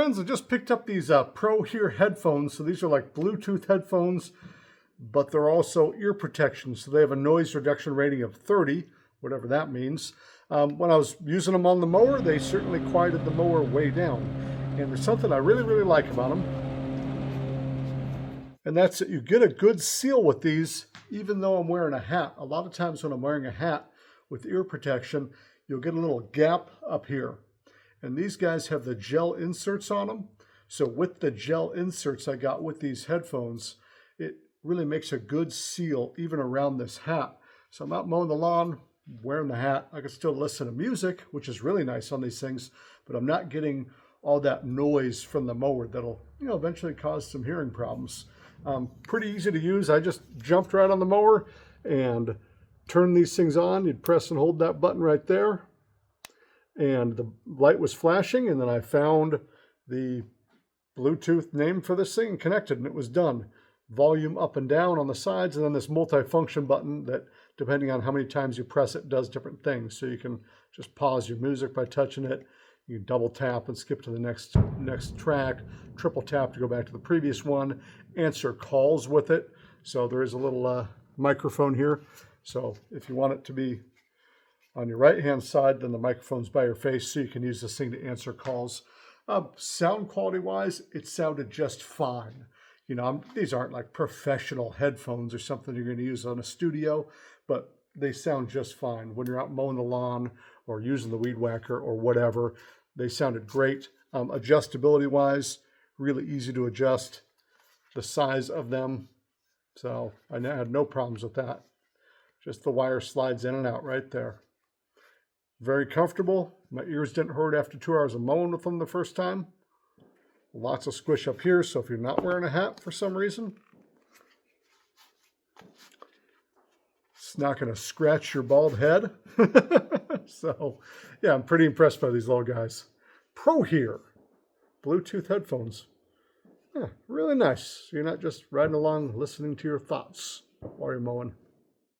friends, I just picked up these Prohear headphones. So these are like Bluetooth headphones, but they're also ear protection. So they have a noise reduction rating of 30, whatever that means. When I was using them on the mower, they certainly quieted the mower way down. And there's something I really, really like about them. And that's that you get a good seal with these, even though I'm wearing a hat. A lot of times when I'm wearing a hat with ear protection, you'll get a little gap up here. And these guys have the gel inserts on them. So with the gel inserts I got with these headphones, it really makes a good seal even around this hat. So I'm out mowing the lawn, wearing the hat. I can still listen to music, which is really nice on these things, but I'm not getting all that noise from the mower that'll, eventually cause some hearing problems. Pretty easy to use. I just jumped right on the mower and turned these things on. You'd press and hold that button right there, and the light was flashing, and then I found the Bluetooth name for this thing and connected, and it was done. Volume up and down on the sides, and then this multi-function button that, depending on how many times you press it, does different things. So you can just pause your music by touching it. You double tap and skip to the next track, triple tap to go back to the previous one, answer calls with it. So there is a little microphone here. So if you want it to be on your right-hand side, then the microphone's by your face, so you can use this thing to answer calls. Sound quality-wise, it sounded just fine. These aren't like professional headphones or something you're going to use on a studio, but they sound just fine. When you're out mowing the lawn or using the weed whacker or whatever, they sounded great. Adjustability-wise, really easy to adjust the size of them. So I had no problems with that. Just the wire slides in and out right there. Very comfortable. My ears didn't hurt after 2 hours of mowing with them the first time. Lots of squish up here, so if you're not wearing a hat for some reason, it's not going to scratch your bald head. So, yeah, I'm pretty impressed by these little guys. Prohear Bluetooth headphones. Yeah, really nice. So you're not just riding along listening to your thoughts while you're mowing.